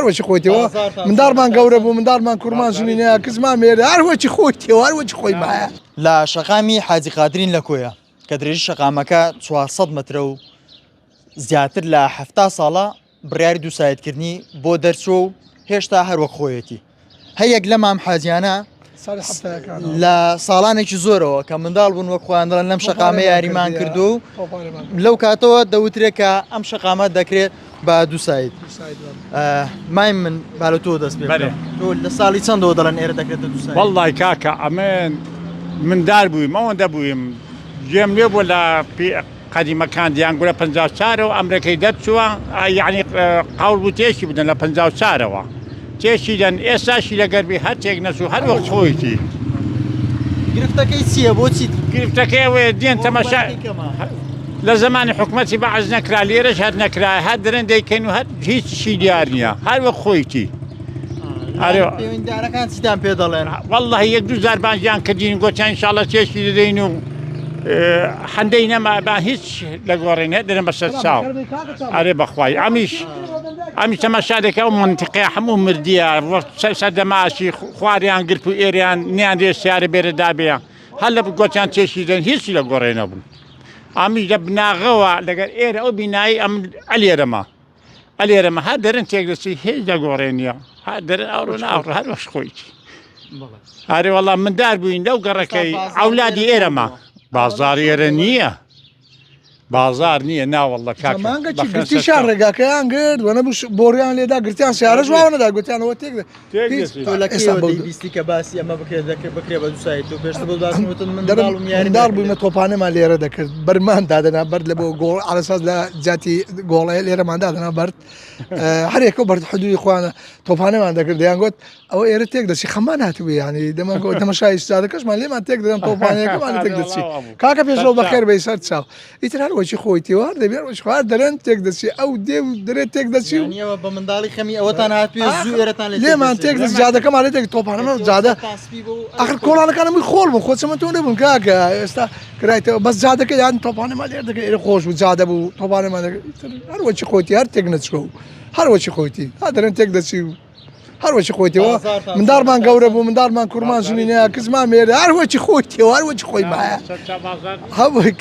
هەروەکی خۆیتەوە منداڵمان گەورە بوو منداڵمان کوڕمان ژنینەیە کزمان مێرە هەروەکی خۆیتەوە هەروەکی خۆی مایە لە شەقامی حاجی قادرین لە کۆیە کە درێژی شەقامەکە 400 مترە و زیاتر لە 70 ساڵە بڕیاری دووسایتکردنی بۆ دەرچۆ و هێشتا هەروەک خۆیەتی هەیەک لە مام حاجیانە لە ساڵانێکی زۆرەوە کە منداڵ بوون وەک خۆیاندڵن لەم شەقامە یاریمان کردو و لەو کاتەوە دەوترێت کە ئەم شەقامە دەکرێت بە دووسایت مای من بالە تۆ دەست پێ تۆ لە ساڵی چەندەوە دەڵێن ئێرە دەکرێتە دووسایت وەڵڵای کاکە ئەمن مندار بوویم ئەوەندە بوویم گوێم لێ بووە لە قەدیمەکان دیانگورە 54ەوە ئەمریکای دەرچووە یعنی قاوڵ بوو تێشی بدەن لە 54ەوە تێشیدەن ئێستاشی لەگەربی هەرچێک نەچوو هەروەک خۆیتی گرفتەکەی چییە بۆچی گرفتەکەی دێن تەماشا لە زمانی حکومەتی بەعز نەکرا لێرەش هەر نەکرا هەر دەرەن دەیکەن و هەر هیچی دیار نییە هەروەک خۆیتی پەیوەندیدارەکان چیتان پێ دەڵێن والله یەک دوو زار بانجیان کردین گۆچان ئینشاڵڵە تێشی دەدەین و هەندەی نەما با هیچ لە گۆڕێنێ دەرن بەسەر چاو ئەرێ بەخوای ئەمی تەماشا دەکە ئەو منتیقەیە هەموو مردیە سەردەماشی خواریان گرت و ئێریان نیان دێ سیارە بێرە دابێ هەر لە گۆچیان تێشی دەن هیچی لە گۆڕێنە بوون ئەمیش لە بناغەوە لەگەر ئێرە ئەو بینایی ئەم ئەلێرەمە هەر دەرن تێک دەچی هیچ لە گۆڕێنیە هەر دەرن ئەوڕۆ ناڕۆ هەر وەش خۆیتی هەرێ وەڵام مندار بووین لەو گەڕەکەی ئەولادی ئێرەمە بازار ئێرە نییە بازار نییە ناوەڵڵە گرتی شار ڕێگاکەیان گرت وەنە بۆڕیان لێدا گرتیان سیارە ژواوەنەدا گوتیانەوە تێکویستی کە باسی ئەمە بکرێ بە دووسایت و پێشتە بۆ منداڵ بوومە تۆپانەمان لێرە دەکرد بەرمان دادەنا بەرد لە بۆ گۆڵ ئالەساس لە جاتی گۆڵەیە لێرەمان دادەنا بەرد هەرێکە بەرد حدودی خوانە تۆپانەمان دەکرد دەیان گوت ئەوە ئێرە تێک دەچی خەمان هاتووی ینی دەمەگوت دەمەشای ئستادەکەشمان لێمان تێک دەدەن تۆپانەکەمان تێک دەچی کاکە پێشەوە بەخێر بەی سەر چاو ئیتر هەروەکی خۆیتیوە دەبێت خوار دەرێن تێک دەچی ئەو دێ و دەرێت تێک دەچی و بە منداڵی خەمی ئەوەتان هاتووە زوو ئێرەتان لێمان تێک دەست جادەکەمان لێ تێک تۆپانەمە جادە ئاخر کۆڵانەکانەمەی خۆڵ بوو خۆچەمە تۆ نەبوون کاکە ئێستا کرایتەوە بەس جادەکە یان تۆپانەمان لێر دەکەی ئێرە خۆش بوو جادە بوو تۆپانەمان هەروەکی خۆیتی هەر تێک نەچوە و هەروەکی خۆیتی ها دەرێن تێک دەچی و هەروەکی خۆیتەوە منداڵمان گەورە بوو منداڵمان کوڕمان ژنینەیە کزمان مێرە هەروەکی خۆیتەوە هەروەکی خۆی مایە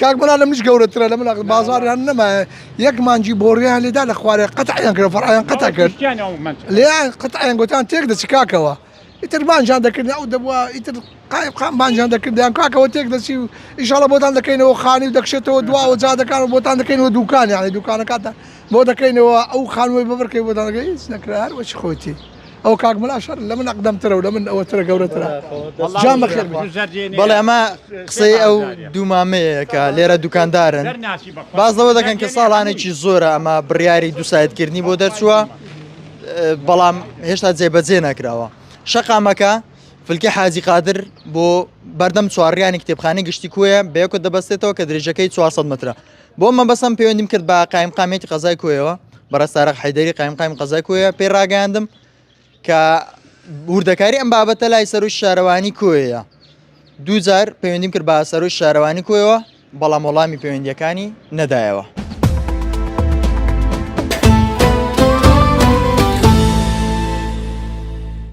کاک مەلا لە منیش گەورەترە لە من بازاریان نەمایە یەک مانجی بۆڕیان لێدا لە خوارێ قەتعیان کرد فەرعیان قەتع کرد لێیان قەتعیان گوتیان تێک دەچی کاکەوە ئیتر بانجان دەکرد ئەو دەبووە ئیتر قایقام بانجان دەکردیان کاکەوە تێک دەچی و ئیشاڵە بۆتان دەکەینەوە خانی و دەکشێتەوە دواوە جادەکان و بۆتان دەکەینەوە دوکان یعنی دوکانەکانتان بۆ دەکەینەوە ئەو خانووی ببڕکەی بۆتان دەکەی هیچ نەکرا هەروەکی خۆیتی ئەو کاک مەلا شەر لە من ئەقدەمترە و لە من ئەوەترە گەورەترە جام بەخێر بەڵێ ئەمە قسەی ئەو دوو مامەیە کە لێرە دوکاندارن باز لەوە دەکەن کە ساڵانێکی زۆرە ئەمە بڕیاری دووسایتکردنی بۆ دەرچووە بەڵام هێشتا جێبەجێ نەکراوە شەقامەکە فلکی حاجی قادر بۆ بەردەم چوارڕیانی کتێبخانەی گشتی کوێیە بەیەکۆ دەبەستێتەوە کە درێژەکەی 400 مترە بۆ من بەسم پەیوەندیم کرد بە قایمقامێتی قەزای کوێیەوە بەڕێستارەق حەیدەری قایمقامی قەزای کوێیە پێی ڕاگەاندم کە وردەکاری ئەم بابەتە لای سەرۆکی شارەوانی کوێیە دووجار پەیوەندیم کرد بە سەرۆکی شارەوانی کوێیەوە بەڵام وەڵامی پەیوەندیەکانی نەدایەوە